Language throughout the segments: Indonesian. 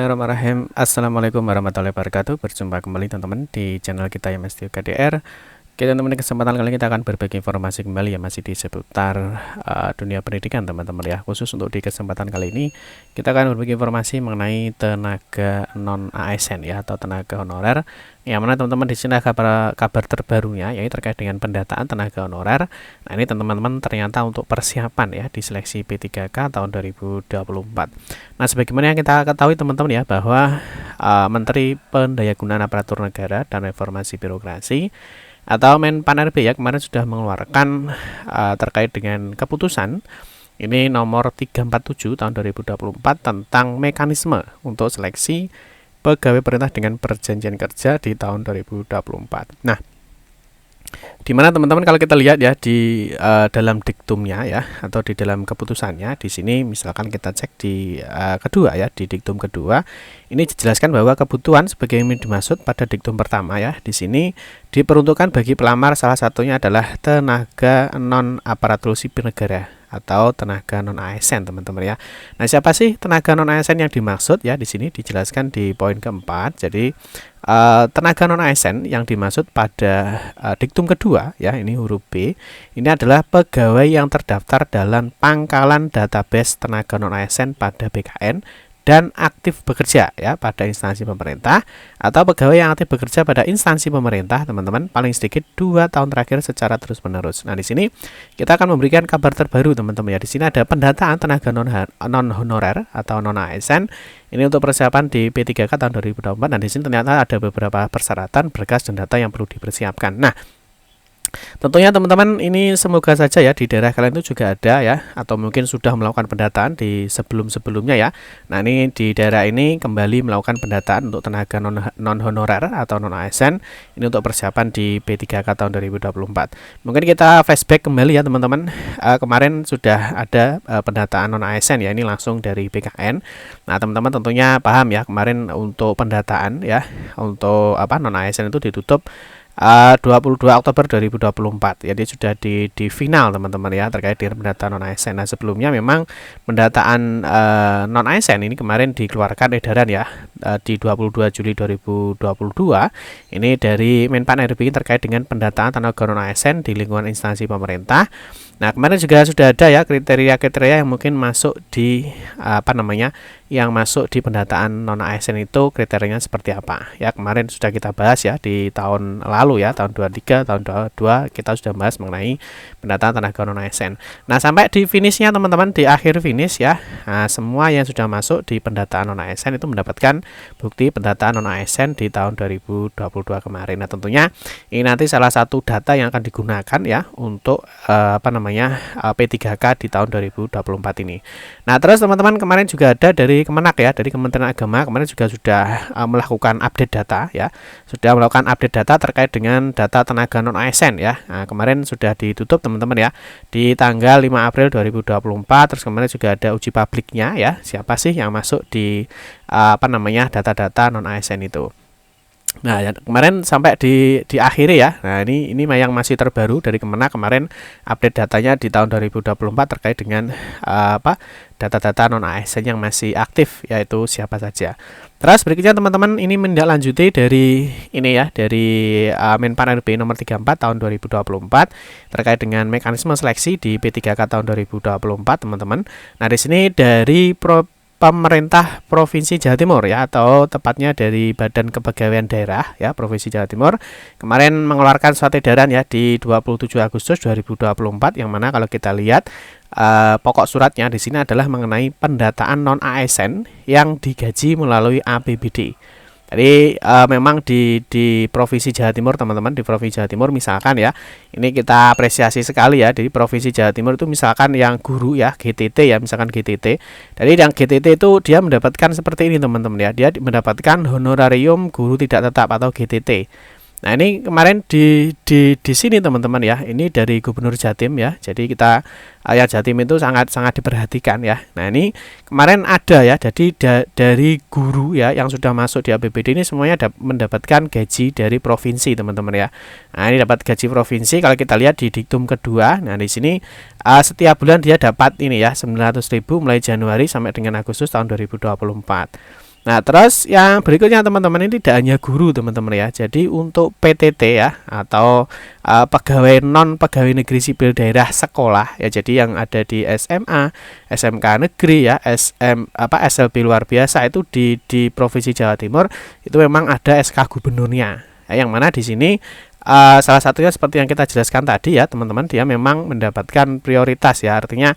Bismillahirrahmanirrahim. Assalamualaikum warahmatullahi wabarakatuh. Berjumpa kembali teman-teman di channel kita yang MSTU KDR. Oke teman-teman, kesempatan kali ini kita akan berbagi informasi kembali yang masih di seputar dunia pendidikan teman-teman ya. Khusus untuk di kesempatan kali ini kita akan berbagi informasi mengenai tenaga non ASN ya, atau tenaga honorer. Yang mana teman-teman di sini kabar terbarunya yaitu terkait dengan pendataan tenaga honorer. Nah ini teman-teman ternyata untuk persiapan ya di seleksi P3K tahun 2024. Nah sebagaimana yang kita ketahui teman-teman ya, bahwa Menteri Pendayagunaan Aparatur Negara dan Reformasi Birokrasi atau Menpan RB ya kemarin sudah mengeluarkan terkait dengan keputusan ini nomor 347 tahun 2024 tentang mekanisme untuk seleksi pegawai pemerintah dengan perjanjian kerja di tahun 2024. Nah, di mana teman-teman kalau kita lihat ya di dalam diktumnya ya, atau di dalam keputusannya di sini misalkan kita cek di kedua ya, di diktum kedua ini dijelaskan bahwa kebutuhan sebagai yang dimaksud pada diktum pertama ya di sini diperuntukkan bagi pelamar, salah satunya adalah tenaga non aparatur sipil negara atau tenaga non ASN teman-teman ya. Nah, siapa sih tenaga non ASN yang dimaksud ya? Di sini dijelaskan di poin keempat. Jadi tenaga non ASN yang dimaksud pada diktum kedua ya, ini huruf B, ini adalah pegawai yang terdaftar dalam pangkalan database tenaga non ASN pada BKN dan aktif bekerja ya pada instansi pemerintah, atau pegawai yang aktif bekerja pada instansi pemerintah teman-teman paling sedikit 2 tahun terakhir secara terus-menerus. Nah, di sini kita akan memberikan kabar terbaru teman-teman ya. Di sini ada pendataan tenaga non honorer atau non ASN ini untuk persiapan di P3K tahun 2024. Dan di sini ternyata ada beberapa persyaratan, berkas dan data yang perlu dipersiapkan. Nah, tentunya teman-teman ini semoga saja ya di daerah kalian itu juga ada ya, atau mungkin sudah melakukan pendataan di sebelum-sebelumnya ya. Nah, ini di daerah ini kembali melakukan pendataan untuk tenaga non honorer atau non ASN ini untuk persiapan di P3K tahun 2024. Mungkin kita flashback kembali ya teman-teman. Kemarin sudah ada pendataan non ASN ya, ini langsung dari BKN. Nah, teman-teman tentunya paham ya, kemarin untuk pendataan ya untuk non ASN itu ditutup 22 Oktober 2024. Jadi sudah di final teman-teman ya terkait dengan pendataan non ASN. Nah, sebelumnya memang pendataan non ASN ini kemarin dikeluarkan edaran ya di 22 Juli 2022 ini dari Menpan RB terkait dengan pendataan tenaga non ASN di lingkungan instansi pemerintah. Nah, kemarin juga sudah ada ya kriteria-kriteria yang mungkin masuk di yang masuk di pendataan non ASN itu kriterianya seperti apa ya. Kemarin sudah kita bahas ya di tahun lalu ya, tahun 23, tahun 22 kita sudah bahas mengenai pendataan tenaga non ASN. Nah, sampai di finishnya teman-teman, di akhir finish ya, semua yang sudah masuk di pendataan non ASN itu mendapatkan bukti pendataan non ASN di tahun 2022 kemarin. Nah, tentunya ini nanti salah satu data yang akan digunakan ya untuk P3K di tahun 2024 ini. Nah, terus teman-teman kemarin juga ada dari Kemenak ya, dari Kementerian Agama kemarin juga sudah melakukan update data ya, sudah melakukan update data terkait dengan data tenaga non ASN ya. Nah, kemarin sudah ditutup teman-teman ya di tanggal 5 April 2024. Terus kemarin juga ada uji publiknya ya, siapa sih yang masuk di data-data non ASN itu. Nah, kemarin sampai di akhir ya. Nah, ini yang masih terbaru dari Kemenak kemarin update datanya di tahun 2024 terkait dengan data-data non ASN yang masih aktif, yaitu siapa saja. Terus berikutnya teman-teman ini menindaklanjuti dari ini ya, dari Menpan RB nomor 34 tahun 2024 terkait dengan mekanisme seleksi di P3K tahun 2024 teman-teman. Nah, di sini dari pemerintah Provinsi Jawa Timur ya, atau tepatnya dari Badan Kepegawaian Daerah ya Provinsi Jawa Timur kemarin mengeluarkan surat edaran ya di 27 Agustus 2024 yang mana kalau kita lihat pokok suratnya di sini adalah mengenai pendataan non ASN yang digaji melalui APBD. Jadi memang di Provinsi Jawa Timur teman-teman, di Provinsi Jawa Timur misalkan ya, ini kita apresiasi sekali ya, di Provinsi Jawa Timur itu misalkan yang guru ya, GTT ya, misalkan GTT. Jadi yang GTT itu dia mendapatkan seperti ini teman-teman ya, dia mendapatkan honorarium guru tidak tetap atau GTT. Nah, ini kemarin di sini teman-teman ya, ini dari Gubernur Jatim ya. Jadi kita yang Jatim itu sangat diperhatikan ya. Nah, ini kemarin ada ya, jadi dari guru ya yang sudah masuk di APBD ini semuanya mendapatkan gaji dari provinsi teman-teman ya. Nah, ini dapat gaji provinsi kalau kita lihat di diktum kedua. Nah, di sini setiap bulan dia dapat ini ya 900.000 mulai Januari sampai dengan Agustus tahun 2024. Nah, terus yang berikutnya teman-teman ini tidak hanya guru teman-teman ya. Jadi untuk PTT ya atau pegawai non pegawai negeri sipil daerah sekolah ya. Jadi yang ada di SMA, SMK negeri ya, SLB luar biasa itu di Provinsi Jawa Timur itu memang ada SK gubernurnya. Ya, yang mana di sini salah satunya seperti yang kita jelaskan tadi ya teman-teman, dia memang mendapatkan prioritas ya, artinya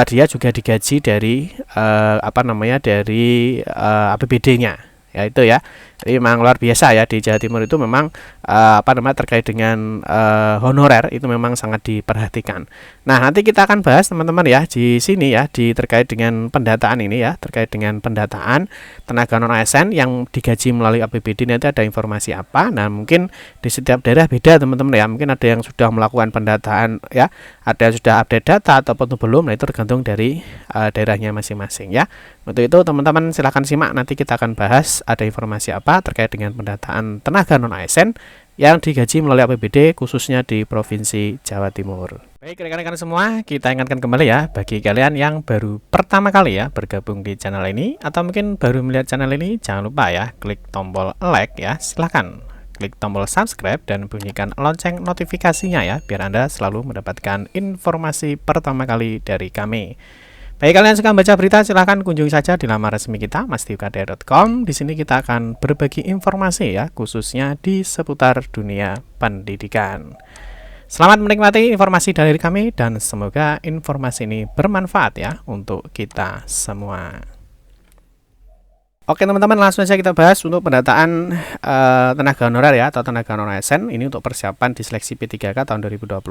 dia juga digaji dari dari APBD-nya ya itu ya. Jadi memang luar biasa ya, di Jawa Timur itu memang terkait dengan honorer itu memang sangat diperhatikan. Nah, nanti kita akan bahas teman-teman ya di sini ya, terkait dengan pendataan ini ya, terkait dengan pendataan tenaga non ASN yang digaji melalui APBD. Nanti ada informasi apa. Nah, mungkin di setiap daerah beda teman-teman ya, mungkin ada yang sudah melakukan pendataan ya, ada yang sudah update data ataupun belum. Nah, itu tergantung dari daerahnya masing-masing ya. Untuk itu teman-teman silahkan simak, nanti kita akan bahas ada informasi apa terkait dengan pendataan tenaga non ASN yang digaji melalui APBD khususnya di Provinsi Jawa Timur. Baik rekan-rekan semua, kita ingatkan kembali ya, bagi kalian yang baru pertama kali ya bergabung di channel ini atau mungkin baru melihat channel ini, jangan lupa ya klik tombol like ya, silahkan klik tombol subscribe dan bunyikan lonceng notifikasinya ya, biar Anda selalu mendapatkan informasi pertama kali dari kami. Bagi kalian yang suka baca berita, silahkan kunjungi saja di laman resmi kita mastiukdr.com. Di sini kita akan berbagi informasi ya, khususnya di seputar dunia pendidikan. Selamat menikmati informasi dari kami dan semoga informasi ini bermanfaat ya untuk kita semua. Oke teman-teman, langsung saja kita bahas untuk pendataan tenaga honorer ya atau tenaga non ASN ini untuk persiapan di seleksi P3K tahun 2024.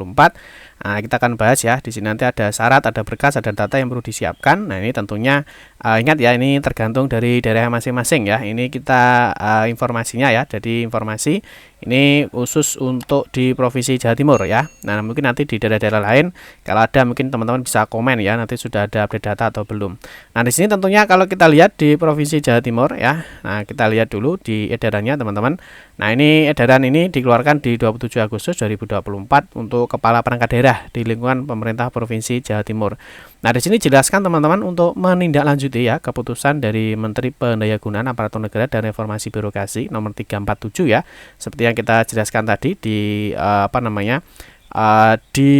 Nah, kita akan bahas ya, di sini nanti ada syarat, ada berkas, ada data yang perlu disiapkan. Nah, ini tentunya ingat ya, ini tergantung dari daerah masing-masing ya. Ini kita informasinya ya. Jadi informasi ini khusus untuk di Provinsi Jawa Timur ya. Nah, mungkin nanti di daerah-daerah lain kalau ada mungkin teman-teman bisa komen ya, nanti sudah ada update data atau belum. Nah, di sini tentunya kalau kita lihat di Provinsi Jawa Timur ya. Nah, kita lihat dulu di edarannya teman-teman. Nah, ini edaran ini dikeluarkan di 27 Agustus 2024 untuk kepala perangkat daerah di lingkungan pemerintah Provinsi Jawa Timur. Nah, di sini jelaskan teman-teman untuk menindaklanjuti ya keputusan dari Menteri Pendayagunaan Aparatur Negara dan Reformasi Birokrasi nomor 347 ya. Seperti yang kita jelaskan tadi di di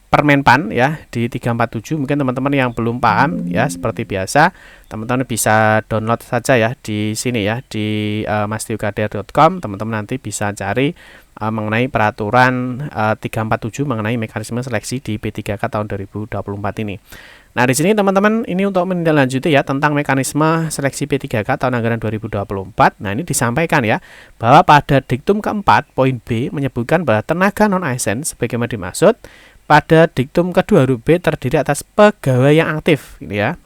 Permenpan ya di 347. Mungkin teman-teman yang belum paham ya, seperti biasa teman-teman bisa download saja ya di sini ya di mastiukdr.com. Teman-teman nanti bisa cari mengenai peraturan 347 mengenai mekanisme seleksi di P3K tahun 2024 ini. Nah, di sini teman-teman ini untuk menindaklanjuti ya tentang mekanisme seleksi P3K tahun anggaran 2024. Nah, ini disampaikan ya bahwa pada diktum keempat poin B menyebutkan bahwa tenaga non ASN sebagaimana dimaksud pada diktum kedua huruf B terdiri atas pegawai yang aktif ini ya.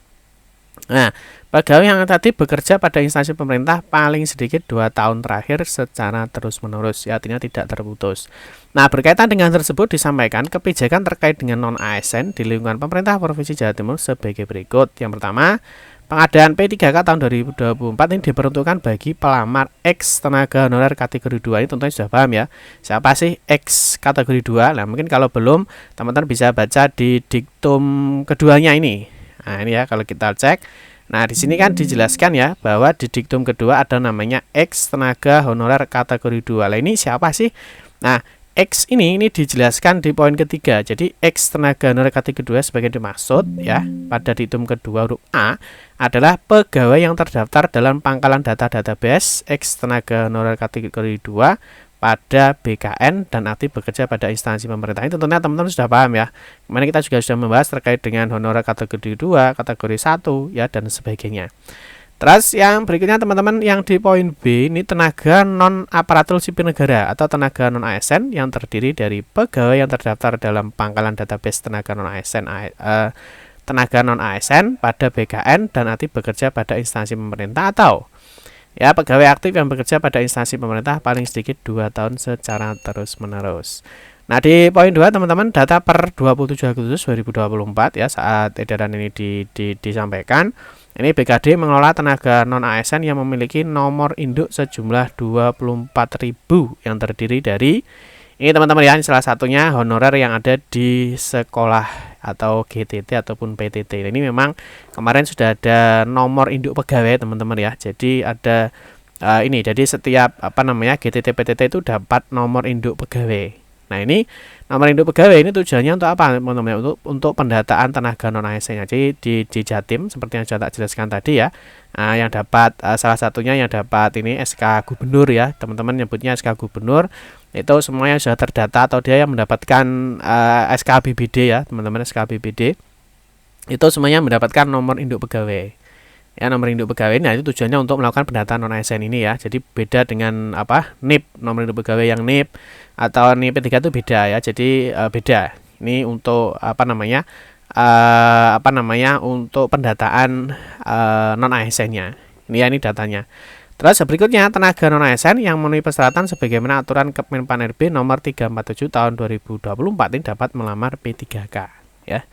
Nah, pegawai yang tadi bekerja pada instansi pemerintah paling sedikit 2 tahun terakhir secara terus-menerus, ya, artinya tidak terputus. Nah, berkaitan dengan tersebut disampaikan kebijakan terkait dengan non-ASN di lingkungan pemerintah Provinsi Jawa Timur sebagai berikut. Yang pertama, pengadaan P3K tahun 2024 ini diperuntukkan bagi pelamar X tenaga honorer kategori 2. Ini tentunya sudah paham ya, siapa sih X kategori 2? Nah, mungkin kalau belum, teman-teman bisa baca di diktum keduanya ini. Nah, ini ya kalau kita cek. Nah, di sini kan dijelaskan ya bahwa di diktum kedua ada namanya X tenaga honorer kategori 2. Lah, ini siapa sih? Nah, X ini dijelaskan di poin ketiga. Jadi X tenaga honorer kategori 2 sebagai dimaksud ya pada diktum kedua huruf A adalah pegawai yang terdaftar dalam pangkalan data database X tenaga honorer kategori 2 pada BKN dan aktif bekerja pada instansi pemerintah. Ini tentunya teman-teman sudah paham ya. Kemarin kita juga sudah membahas terkait dengan honorer kategori 2, kategori 1 ya dan sebagainya. Terus yang berikutnya teman-teman yang di poin B ini tenaga non aparatur sipil negara atau tenaga non ASN yang terdiri dari pegawai yang terdaftar dalam pangkalan database tenaga non ASN pada BKN dan aktif bekerja pada instansi pemerintah atau ya pegawai aktif yang bekerja pada instansi pemerintah paling sedikit 2 tahun secara terus-menerus. Nah, di poin 2 teman-teman data per 27 Agustus 2024 ya saat edaran ini disampaikan. Ini BKD mengelola tenaga non ASN yang memiliki nomor induk sejumlah 24.000 yang terdiri dari ini teman-teman ya, salah satunya honorer yang ada di sekolah atau GTT ataupun PTT. Ini memang kemarin sudah ada nomor induk pegawai teman-teman ya. Jadi ada ini, jadi setiap GTT PTT itu dapat nomor induk pegawai. Nah, ini nomor induk pegawai ini tujuannya untuk apa teman-teman? Untuk pendataan tenaga non ASN-nya. Jadi di Jatim seperti yang sudah tak jelaskan tadi ya. Yang dapat salah satunya yang dapat ini SK Gubernur ya. Teman-teman nyebutnya SK Gubernur. Itu semuanya sudah terdata atau dia yang mendapatkan SK BBD ya, teman-teman. SK BBD. Itu semuanya mendapatkan nomor induk pegawai. Ya, nomor induk pegawai ini itu tujuannya untuk melakukan pendataan non ASN ini ya. Jadi beda dengan NIP, nomor induk pegawai yang NIP atau NIP P3 itu beda ya. Jadi beda. Ini untuk untuk pendataan non ASN-nya. Ini datanya. Terus berikutnya tenaga non ASN yang memenuhi persyaratan sebagaimana aturan Kemenpan RB nomor 347 tahun 2024 ini dapat melamar P3K ya.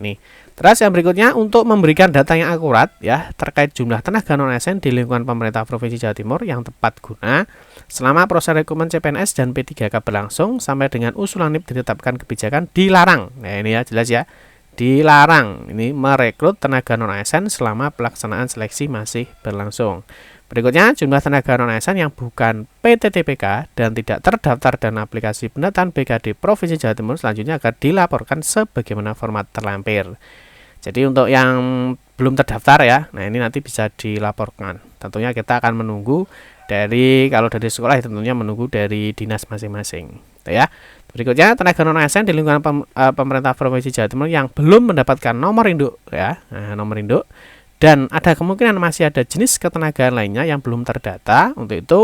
Nih. Terus yang berikutnya untuk memberikan data yang akurat ya terkait jumlah tenaga non ASN di lingkungan pemerintah Provinsi Jawa Timur yang tepat guna selama proses rekrutmen CPNS dan P3K berlangsung sampai dengan usulan NIP ditetapkan kebijakan dilarang. Nah, ini ya jelas ya. Dilarang ini merekrut tenaga non ASN selama pelaksanaan seleksi masih berlangsung. Berikutnya, jumlah tenaga non ASN yang bukan PTTPK dan tidak terdaftar dalam aplikasi pendataan BKD Provinsi Jawa Timur selanjutnya akan dilaporkan sebagaimana format terlampir. Jadi untuk yang belum terdaftar ya, nah ini nanti bisa dilaporkan. Tentunya kita akan menunggu kalau dari sekolah ya tentunya menunggu dari dinas masing-masing. Ya. Berikutnya, tenaga non ASN di lingkungan pemerintah Provinsi Jawa Timur yang belum mendapatkan nomor induk ya, nomor induk. Dan ada kemungkinan masih ada jenis ketenagaan lainnya yang belum terdata. Untuk itu,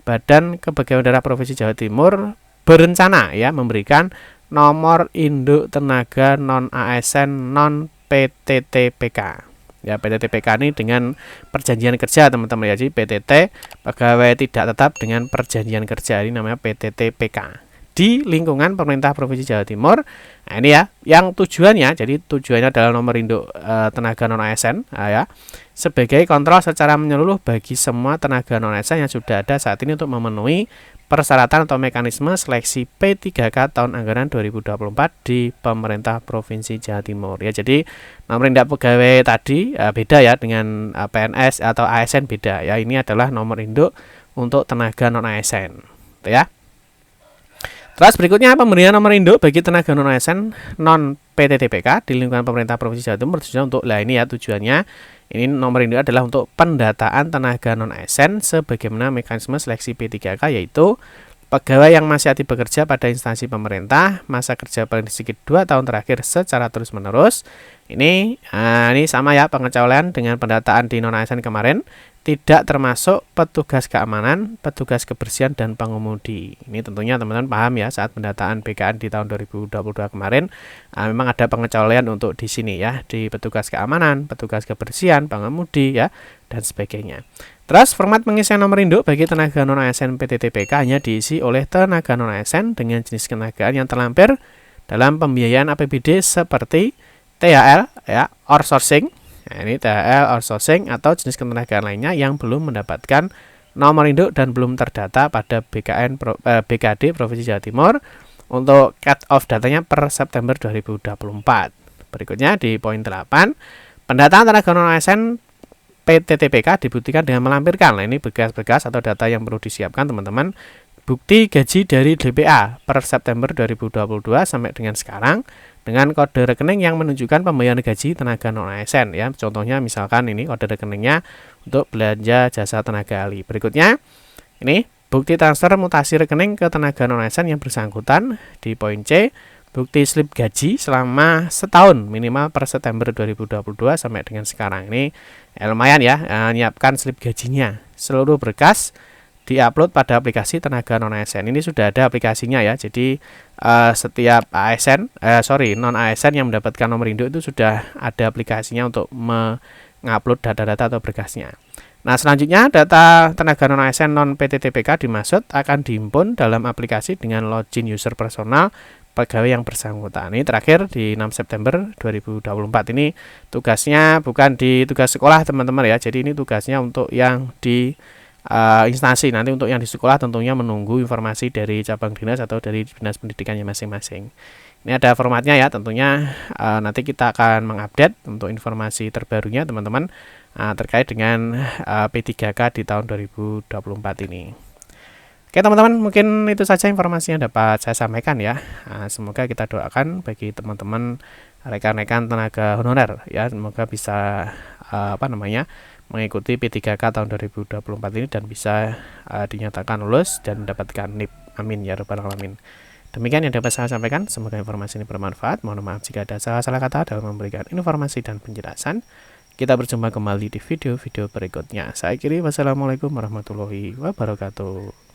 Badan Kepegawaian Daerah Provinsi Jawa Timur berencana ya memberikan nomor induk tenaga non ASN non PTTPK. Ya, PTTPK ini dengan perjanjian kerja teman-teman ya. Jadi PTT pegawai tidak tetap dengan perjanjian kerja ini namanya PTTPK. Di lingkungan pemerintah Provinsi Jawa Timur. Nah, ini ya, yang tujuannya, jadi tujuannya adalah nomor induk tenaga non ASN ya, sebagai kontrol secara menyeluruh bagi semua tenaga non ASN yang sudah ada saat ini untuk memenuhi persyaratan atau mekanisme seleksi P3K tahun anggaran 2024 di pemerintah Provinsi Jawa Timur ya. Jadi nomor induk pegawai tadi beda ya dengan PNS atau ASN beda ya. Ini adalah nomor induk untuk tenaga non ASN ya. Terus berikutnya pemberian nomor induk bagi tenaga non ASN non PTTPK di lingkungan pemerintah Provinsi Jawa Timur tujuannya untuk ini ya tujuannya ini nomor induk adalah untuk pendataan tenaga non ASN sebagaimana mekanisme seleksi P3K yaitu pegawai yang masih aktif bekerja pada instansi pemerintah masa kerja paling sedikit 2 tahun terakhir secara terus menerus. Ini sama ya pengecualian dengan pendataan di non ASN kemarin. Tidak termasuk petugas keamanan, petugas kebersihan, dan pengemudi. Ini tentunya teman-teman paham ya saat pendataan BKN di tahun 2022 kemarin memang ada pengecualian untuk di sini ya, di petugas keamanan, petugas kebersihan, pengemudi ya, dan sebagainya. Terus format pengisian nomor induk bagi tenaga non ASN PTTPK hanya diisi oleh tenaga non ASN dengan jenis ketenagaan yang terlampir dalam pembiayaan APBD seperti THL ya, outsourcing. Nah, ini THL, outsourcing, atau jenis ketenagaan lainnya yang belum mendapatkan nomor induk dan belum terdata pada BKD Provinsi Jawa Timur untuk cut off datanya per September 2024. Berikutnya di poin 8, pendataan tenaga non ASN PTTPK dibuktikan dengan melampirkan. Nah, ini berkas-berkas atau data yang perlu disiapkan teman-teman. Bukti gaji dari DPA per September 2022 sampai dengan sekarang dengan kode rekening yang menunjukkan pembayaran gaji tenaga non ASN ya. Contohnya misalkan ini kode rekeningnya untuk belanja jasa tenaga ahli. Berikutnya ini bukti transfer mutasi rekening ke tenaga non ASN yang bersangkutan di poin C. Bukti slip gaji selama setahun minimal per September 2022 sampai dengan sekarang. Ini lumayan ya, menyiapkan slip gajinya. Seluruh berkas diupload pada aplikasi tenaga non ASN. Ini sudah ada aplikasinya ya. Jadi setiap non ASN yang mendapatkan nomor induk itu sudah ada aplikasinya untuk mengupload data-data atau berkasnya. Nah, selanjutnya data tenaga non ASN non PTTPK dimaksud akan dihimpun dalam aplikasi dengan login user personal pegawai yang bersangkutan. Ini terakhir di 6 September 2024. Ini tugasnya bukan di tugas sekolah teman-teman ya. Jadi ini tugasnya untuk yang di instansi. Nanti untuk yang di sekolah tentunya menunggu informasi dari cabang dinas atau dari dinas pendidikannya masing-masing. Ini ada formatnya ya, tentunya nanti kita akan mengupdate untuk informasi terbarunya teman-teman terkait dengan P3K di tahun 2024 ini. Oke teman-teman, mungkin itu saja informasi yang dapat saya sampaikan ya. Semoga kita doakan bagi teman-teman rekan-rekan tenaga honorer ya, semoga bisa mengikuti P3K tahun 2024 ini dan bisa dinyatakan lulus dan mendapatkan NIP. Amin ya rabbal alamin. Demikian yang dapat saya sampaikan, semoga informasi ini bermanfaat. Mohon maaf jika ada salah-salah kata dalam memberikan informasi dan penjelasan. Kita berjumpa kembali di video-video berikutnya. Saya akhiri, wassalamualaikum warahmatullahi wabarakatuh.